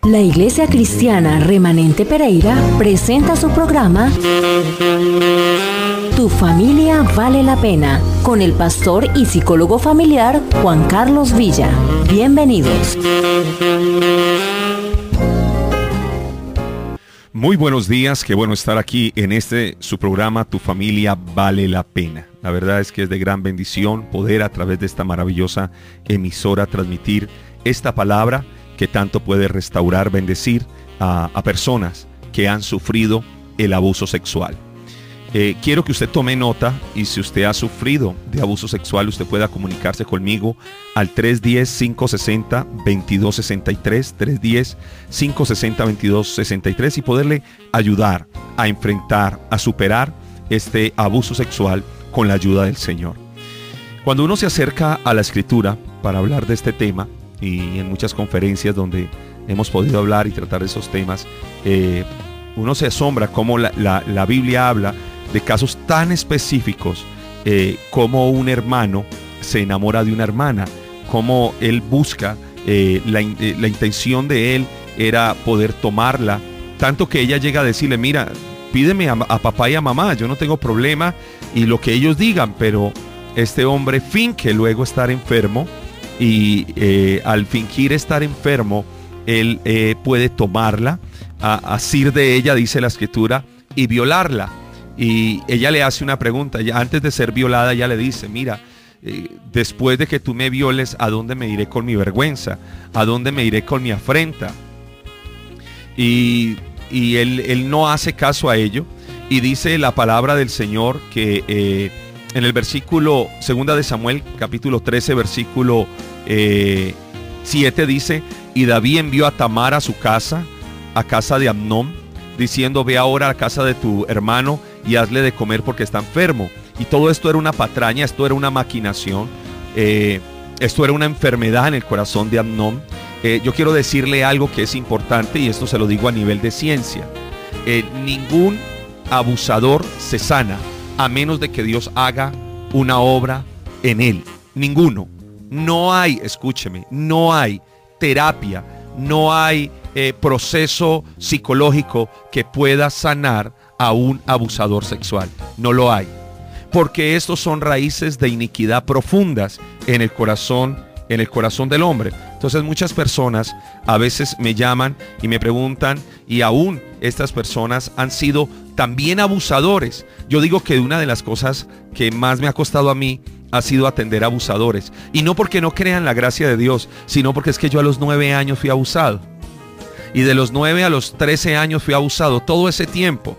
La Iglesia Cristiana Remanente Pereira presenta su programa Tu familia vale la pena, con el pastor y psicólogo familiar Juan Carlos Villa. Bienvenidos. Muy buenos días, qué bueno estar aquí en su programa Tu familia vale la pena. La verdad es que es de gran bendición poder a través de esta maravillosa emisora transmitir esta palabra que tanto puede restaurar, bendecir a personas que han sufrido el abuso sexual. Quiero que usted tome nota, y si usted ha sufrido de abuso sexual, usted pueda comunicarse conmigo al 310-560-2263, 310-560-2263, y poderle ayudar a enfrentar, a superar este abuso sexual con la ayuda del Señor. Cuando uno se acerca a la Escritura para hablar de este tema, y en muchas conferencias donde hemos podido hablar y tratar de esos temas, uno se asombra cómo la Biblia habla de casos tan específicos, como un hermano se enamora de una hermana, cómo él busca, la intención de él era poder tomarla, tanto que ella llega a decirle: mira, pídeme a papá y a mamá, yo no tengo problema, y lo que ellos digan. Pero este hombre finge luego estar enfermo, y al fingir estar enfermo, él puede tomarla, asir de ella, dice la Escritura, y violarla. Y ella le hace una pregunta, antes de ser violada, ella le dice: mira, después de que tú me violes, ¿a dónde me iré con mi vergüenza? ¿A dónde me iré con mi afrenta? Y él no hace caso a ello, y dice la palabra del Señor que en el versículo 2 de Samuel, capítulo 13, versículo 7, dice: y David envió a Tamar a su casa, a casa de Amnón, diciendo: ve ahora a la casa de tu hermano y hazle de comer porque está enfermo. Y todo esto era una patraña, esto era una maquinación, esto era una enfermedad en el corazón de Amnón. Yo quiero decirle algo que es importante, y esto se lo digo a nivel de ciencia. Ningún abusador se sana a menos de que Dios haga una obra en él. Ninguno. No hay, escúcheme, no hay terapia, no hay proceso psicológico que pueda sanar a un abusador sexual. No lo hay, porque estos son raíces de iniquidad profundas en el corazón del hombre. Entonces muchas personas a veces me llaman y me preguntan, y aún estas personas han sido también abusadores. Yo digo que una de las cosas que más me ha costado a mí ha sido atender a abusadores, y no porque no crean la gracia de Dios, sino porque es que yo a los 9 años fui abusado, y de los 9 a los 13 años fui abusado todo ese tiempo.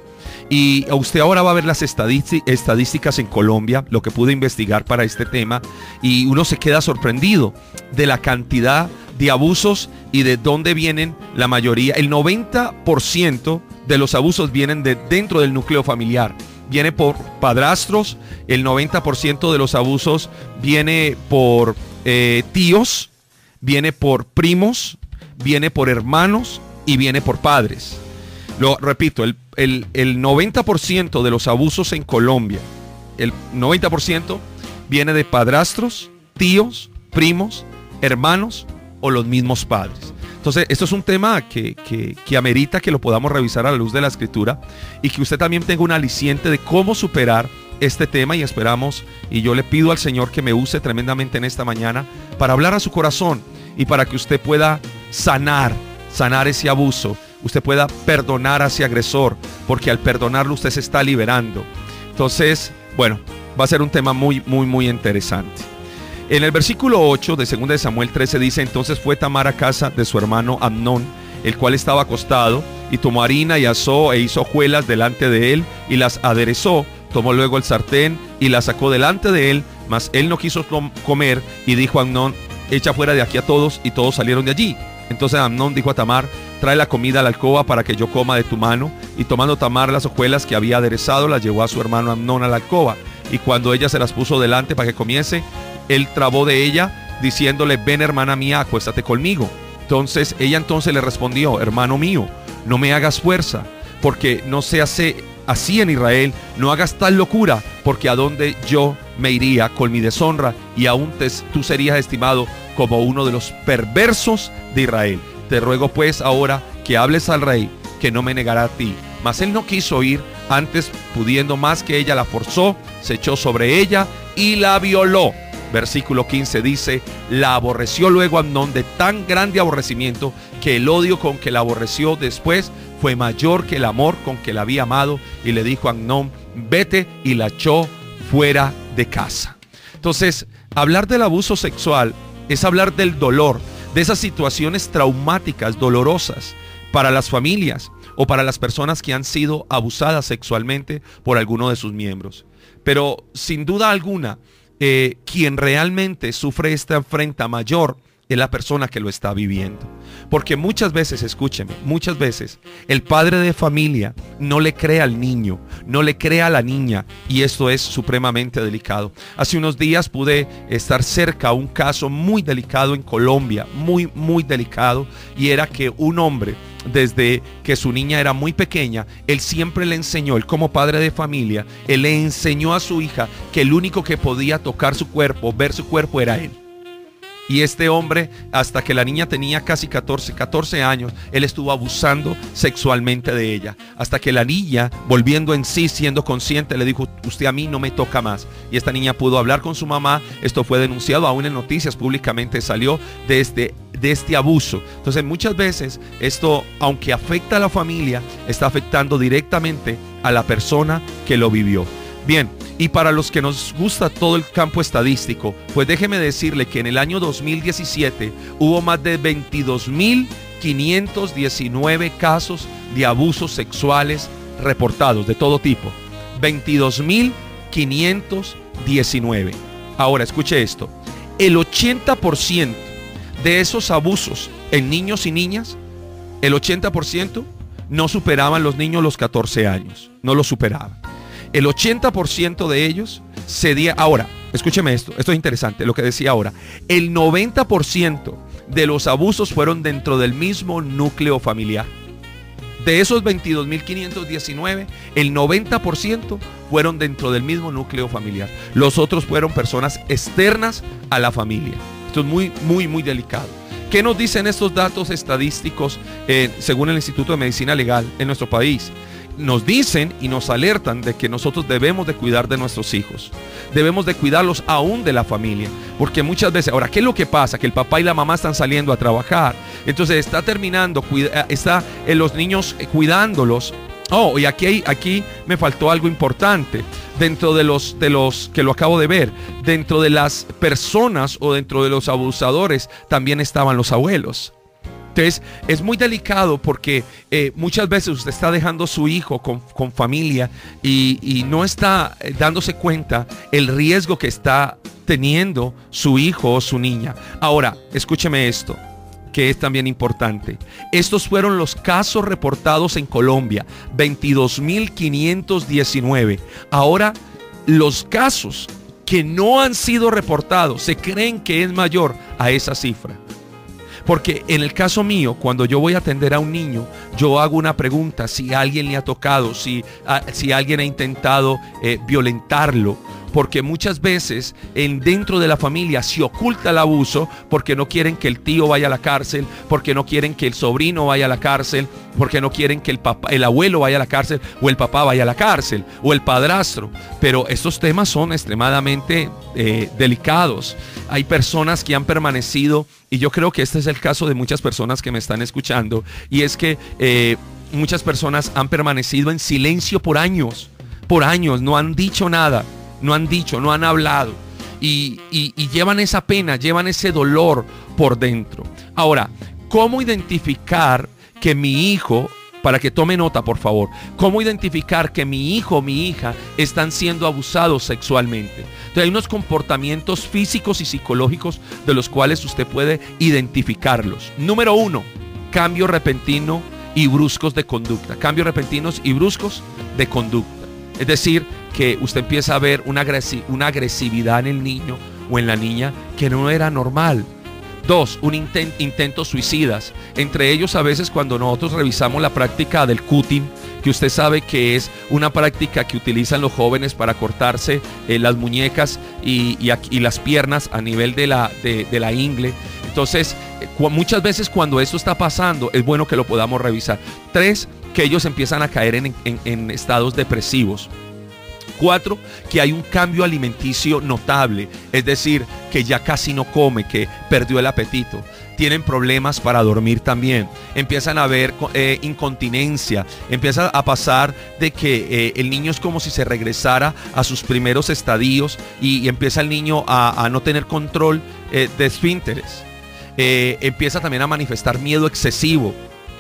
Y usted ahora va a ver las estadísticas en Colombia, lo que pude investigar para este tema, y uno se queda sorprendido de la cantidad de abusos y de dónde vienen la mayoría. El 90% de los abusos vienen de dentro del núcleo familiar. Viene por padrastros, el 90% de los abusos viene por tíos, viene por primos, viene por hermanos y viene por padres. Lo repito, el 90% de los abusos en Colombia, el 90% viene de padrastros, tíos, primos, hermanos o los mismos padres. Entonces, esto es un tema que amerita que lo podamos revisar a la luz de la Escritura, y que usted también tenga un aliciente de cómo superar este tema. Y esperamos, y yo le pido al Señor que me use tremendamente en esta mañana para hablar a su corazón, y para que usted pueda sanar ese abuso, usted pueda perdonar a ese agresor, porque al perdonarlo usted se está liberando. Entonces, bueno, va a ser un tema muy, muy, muy interesante. En el versículo 8 de 2 de Samuel 13 dice: entonces fue Tamar a casa de su hermano Amnón, el cual estaba acostado, y tomó harina y asó e hizo hojuelas delante de él y las aderezó. Tomó luego el sartén y la sacó delante de él, mas él no quiso comer, y dijo a Amnón: echa fuera de aquí a todos. Y todos salieron de allí. Entonces Amnón dijo a Tamar: trae la comida a la alcoba para que yo coma de tu mano. Y tomando Tamar las hojuelas que había aderezado, las llevó a su hermano Amnón a la alcoba. Y cuando ella se las puso delante para que comiese, él trabó de ella, diciéndole: ven, hermana mía, acuéstate conmigo. Entonces ella le respondió: hermano mío, no me hagas fuerza, porque no se hace así en Israel. No hagas tal locura, porque a dónde yo me iría con mi deshonra, y aún tú serías estimado como uno de los perversos de Israel. Te ruego pues ahora que hables al rey, que no me negará a ti. Mas él no quiso ir, antes pudiendo más que ella la forzó, se echó sobre ella y la violó. Versículo 15 dice, la aborreció luego Amnón de tan grande aborrecimiento que el odio con que la aborreció después fue mayor que el amor con que la había amado, y le dijo a Amnón, vete, y la echó fuera de casa. Entonces, hablar del abuso sexual es hablar del dolor, de esas situaciones traumáticas, dolorosas para las familias o para las personas que han sido abusadas sexualmente por alguno de sus miembros. Pero sin duda alguna, quien realmente sufre esta afrenta mayor es la persona que lo está viviendo. Porque muchas veces, escúcheme, muchas veces el padre de familia no le cree al niño, no le cree a la niña, y esto es supremamente delicado. Hace unos días pude estar cerca a un caso muy delicado en Colombia, muy delicado, y era que un hombre, desde que su niña era muy pequeña, él siempre le enseñó, él como padre de familia, él le enseñó a su hija que el único que podía tocar su cuerpo, ver su cuerpo, era él. Y este hombre, hasta que la niña tenía casi 14 años, él estuvo abusando sexualmente de ella. Hasta que la niña, volviendo en sí, siendo consciente, le dijo, usted a mí no me toca más. Y esta niña pudo hablar con su mamá. Esto fue denunciado, aún en noticias públicamente salió de este abuso. Entonces muchas veces esto, aunque afecta a la familia, está afectando directamente a la persona que lo vivió. Bien, y para los que nos gusta todo el campo estadístico, pues déjeme decirle que en el año 2017 hubo más de 22.519 casos de abusos sexuales reportados de todo tipo. 22.519. Ahora, escuche esto. El 80% de esos abusos en niños y niñas, el 80% no superaban los niños los 14 años. No lo superaban. El 80% de ellos cedía. Ahora, escúcheme esto es interesante lo que decía ahora. El 90% de los abusos fueron dentro del mismo núcleo familiar. De esos 22.519, el 90% fueron dentro del mismo núcleo familiar. Los otros fueron personas externas a la familia. Esto es muy delicado. ¿Qué nos dicen estos datos estadísticos según el Instituto de Medicina Legal en nuestro país? Nos dicen y nos alertan de que nosotros debemos de cuidar de nuestros hijos. Debemos de cuidarlos aún de la familia. Porque muchas veces, ahora, ¿qué es lo que pasa? Que el papá y la mamá están saliendo a trabajar. Entonces está terminando, está los niños cuidándolos. Oh, y aquí me faltó algo importante. Dentro de los que lo acabo de ver, dentro de las personas o dentro de los abusadores también estaban los abuelos. Entonces es muy delicado porque muchas veces usted está dejando a su hijo con familia y no está dándose cuenta el riesgo que está teniendo su hijo o su niña. Ahora, escúcheme esto, que es también importante. Estos fueron los casos reportados en Colombia, 22.519. Ahora, los casos que no han sido reportados se creen que es mayor a esa cifra. Porque en el caso mío, cuando yo voy a atender a un niño, yo hago una pregunta: si alguien le ha tocado, si alguien ha intentado violentarlo. Porque muchas veces dentro de la familia se oculta el abuso porque no quieren que el tío vaya a la cárcel, porque no quieren que el sobrino vaya a la cárcel, porque no quieren que el abuelo vaya a la cárcel, o el papá vaya a la cárcel, o el padrastro. Pero estos temas son extremadamente delicados. Hay personas que han permanecido, y yo creo que este es el caso de muchas personas que me están escuchando, y es que muchas personas han permanecido en silencio por años, no han dicho nada. No han hablado y llevan esa pena, llevan ese dolor por dentro. Ahora, ¿cómo identificar que mi hijo, para que tome nota por favor, cómo identificar que mi hijo o mi hija están siendo abusados sexualmente? Entonces hay unos comportamientos físicos y psicológicos de los cuales usted puede identificarlos. Número 1, cambios repentinos y bruscos de conducta. Cambios repentinos y bruscos de conducta. Es decir, que usted empieza a ver una agresividad en el niño o en la niña que no era normal. 2, intentos suicidas. Entre ellos, a veces cuando nosotros revisamos la práctica del cutting, que usted sabe que es una práctica que utilizan los jóvenes para cortarse las muñecas y las piernas a nivel de la ingle. Entonces, Muchas veces cuando esto está pasando es bueno que lo podamos revisar. 3, que ellos empiezan a caer en estados depresivos. 4, que hay un cambio alimenticio notable, es decir, que ya casi no come, que perdió el apetito. Tienen problemas para dormir también, empiezan a haber incontinencia, empieza a pasar de que el niño es como si se regresara a sus primeros estadios y empieza el niño a no tener control de esfínteres. Empieza también a manifestar miedo excesivo,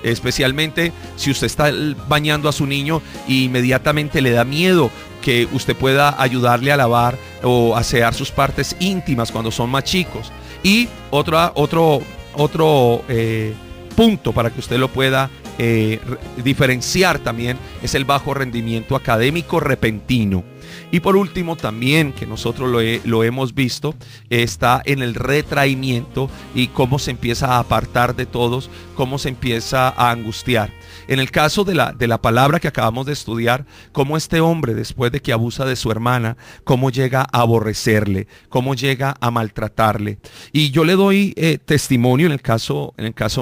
especialmente si usted está bañando a su niño y inmediatamente le da miedo que usted pueda ayudarle a lavar o asear sus partes íntimas cuando son más chicos. Y otro punto para que usted lo pueda diferenciar también es el bajo rendimiento académico repentino. Y por último también, que nosotros lo hemos visto, está en el retraimiento y cómo se empieza a apartar de todos, cómo se empieza a angustiar. En el caso de la palabra que acabamos de estudiar, cómo este hombre, después de que abusa de su hermana, cómo llega a aborrecerle, cómo llega a maltratarle. Y yo le doy testimonio en el caso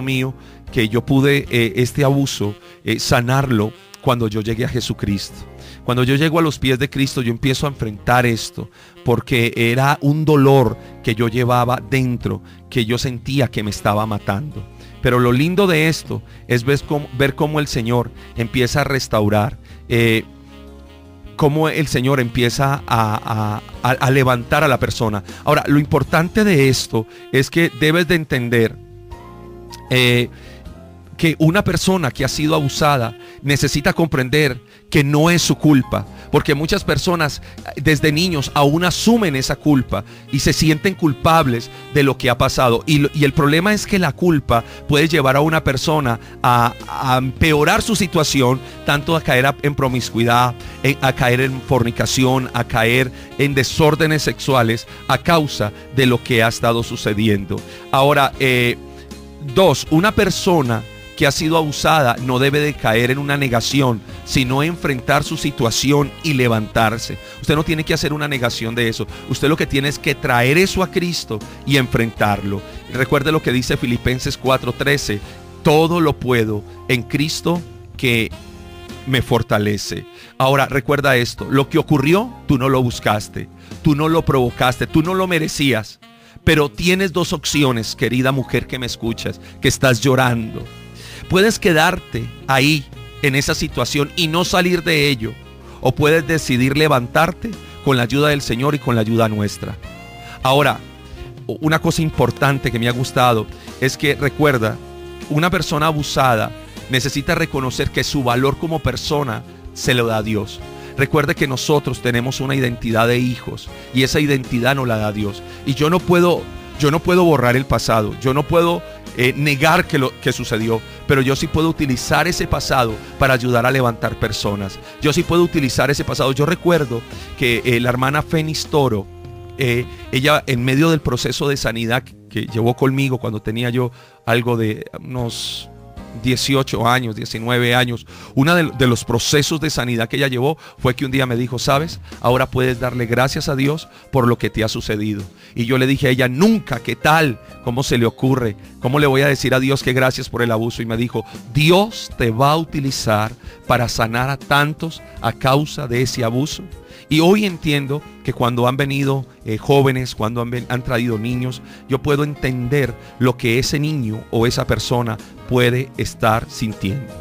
mío, que yo pude este abuso sanarlo cuando yo llegué a Jesucristo. Cuando yo llego a los pies de Cristo, yo empiezo a enfrentar esto, porque era un dolor que yo llevaba dentro, que yo sentía que me estaba matando. Pero lo lindo de esto es ver cómo el Señor empieza a restaurar, cómo el Señor empieza a levantar a la persona. Ahora, lo importante de esto es que debes de entender que una persona que ha sido abusada necesita comprender que no es su culpa, porque muchas personas desde niños aún asumen esa culpa y se sienten culpables de lo que ha pasado, y el problema es que la culpa puede llevar a una persona a empeorar su situación, tanto a caer en promiscuidad, a caer en fornicación, a caer en desórdenes sexuales a causa de lo que ha estado sucediendo. Ahora, 2, una persona que ha sido abusada no debe de caer en una negación, sino enfrentar su situación y levantarse. Usted no tiene que hacer una negación de eso. Usted lo que tiene es que traer eso a Cristo y enfrentarlo. Recuerde lo que dice Filipenses 4:13: todo lo puedo en Cristo que me fortalece. Ahora, recuerda esto: lo que ocurrió, tú no lo buscaste, tú no lo provocaste, tú no lo merecías. Pero tienes 2 opciones, querida mujer que me escuchas, que estás llorando. Puedes quedarte ahí en esa situación y no salir de ello, o puedes decidir levantarte con la ayuda del Señor y con la ayuda nuestra. Ahora, una cosa importante que me ha gustado es que, recuerda, una persona abusada necesita reconocer que su valor como persona se lo da a Dios. Recuerde que nosotros tenemos una identidad de hijos y esa identidad nos la da Dios. Y yo no puedo borrar el pasado, yo no puedo negar que lo que sucedió, pero yo sí puedo utilizar ese pasado para ayudar a levantar personas. Yo sí puedo utilizar ese pasado. Yo recuerdo que la hermana Fénix Toro, ella, en medio del proceso de sanidad que llevó conmigo cuando tenía yo algo de unos 18 años, 19 años, uno de los procesos de sanidad que ella llevó fue que un día me dijo: ¿sabes? Ahora puedes darle gracias a Dios por lo que te ha sucedido. Y yo le dije a ella: nunca, ¿qué tal? ¿Cómo se le ocurre? ¿Cómo le voy a decir a Dios que gracias por el abuso? Y me dijo: Dios te va a utilizar para sanar a tantos a causa de ese abuso. Y hoy entiendo que cuando han venido jóvenes, cuando han traído niños, yo puedo entender lo que ese niño o esa persona puede estar sintiendo.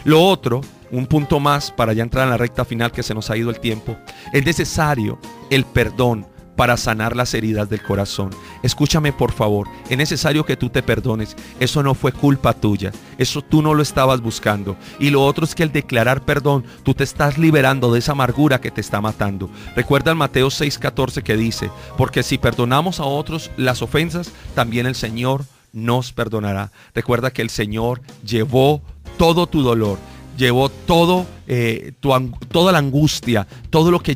Lo otro, un punto más para ya entrar en la recta final, que se nos ha ido el tiempo: es necesario el perdón para sanar las heridas del corazón. Escúchame por favor, es necesario que tú te perdones. Eso no fue culpa tuya, eso tú no lo estabas buscando. Y lo otro es que al declarar perdón, tú te estás liberando de esa amargura que te está matando. Recuerda en Mateo 6:14 que dice: porque si perdonamos a otros las ofensas, también el Señor nos perdonará. Recuerda que el Señor llevó todo tu dolor, llevó toda la angustia, todo lo que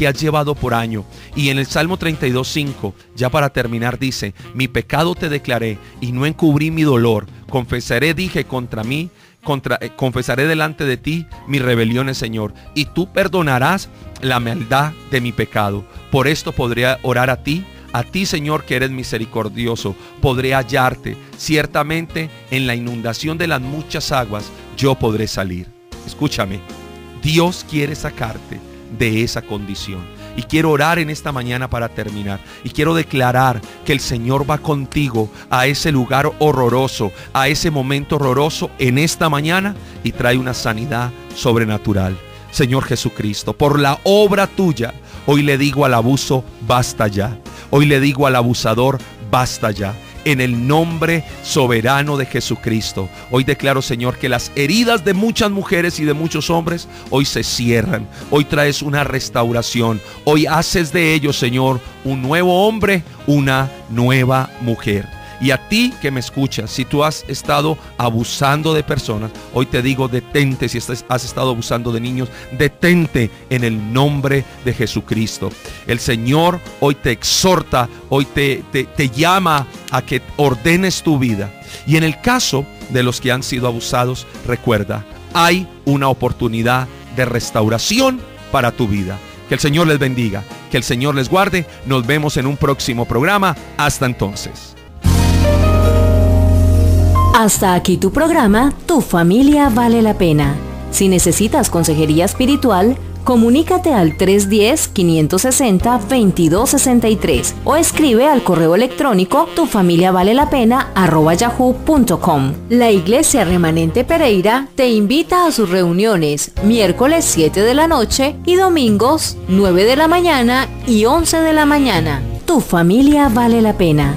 has llevado por año. Y en el Salmo 32:5, ya para terminar, dice: mi pecado te declaré y no encubrí mi dolor. Confesaré, dije, confesaré delante de ti mis rebeliones, Señor, y tú perdonarás la maldad de mi pecado. Por esto podré orar a ti A ti, Señor, que eres misericordioso, podré hallarte. Ciertamente, en la inundación de las muchas aguas, yo podré salir. Escúchame, Dios quiere sacarte de esa condición. Y quiero orar en esta mañana para terminar. Y quiero declarar que el Señor va contigo a ese lugar horroroso, a ese momento horroroso en esta mañana, y trae una sanidad sobrenatural. Señor Jesucristo, por la obra tuya, hoy le digo al abuso, basta ya. Hoy le digo al abusador, basta ya. En el nombre soberano de Jesucristo, hoy declaro, Señor, que las heridas de muchas mujeres y de muchos hombres hoy se cierran. Hoy traes una restauración. Hoy haces de ellos, Señor, un nuevo hombre, una nueva mujer. Y a ti que me escuchas, si tú has estado abusando de personas, hoy te digo, detente. Si has estado abusando de niños, detente en el nombre de Jesucristo. El Señor hoy te exhorta, hoy te llama a que ordenes tu vida. Y en el caso de los que han sido abusados, recuerda, hay una oportunidad de restauración para tu vida. Que el Señor les bendiga, que el Señor les guarde. Nos vemos en un próximo programa. Hasta entonces. Hasta aquí tu programa, Tu Familia Vale la Pena. Si necesitas consejería espiritual, comunícate al 310-560-2263 o escribe al correo electrónico tufamiliavalelapena@yahoo.com. La Iglesia Remanente Pereira te invita a sus reuniones miércoles 7 de la noche y domingos 9 de la mañana y 11 de la mañana. Tu Familia Vale la Pena.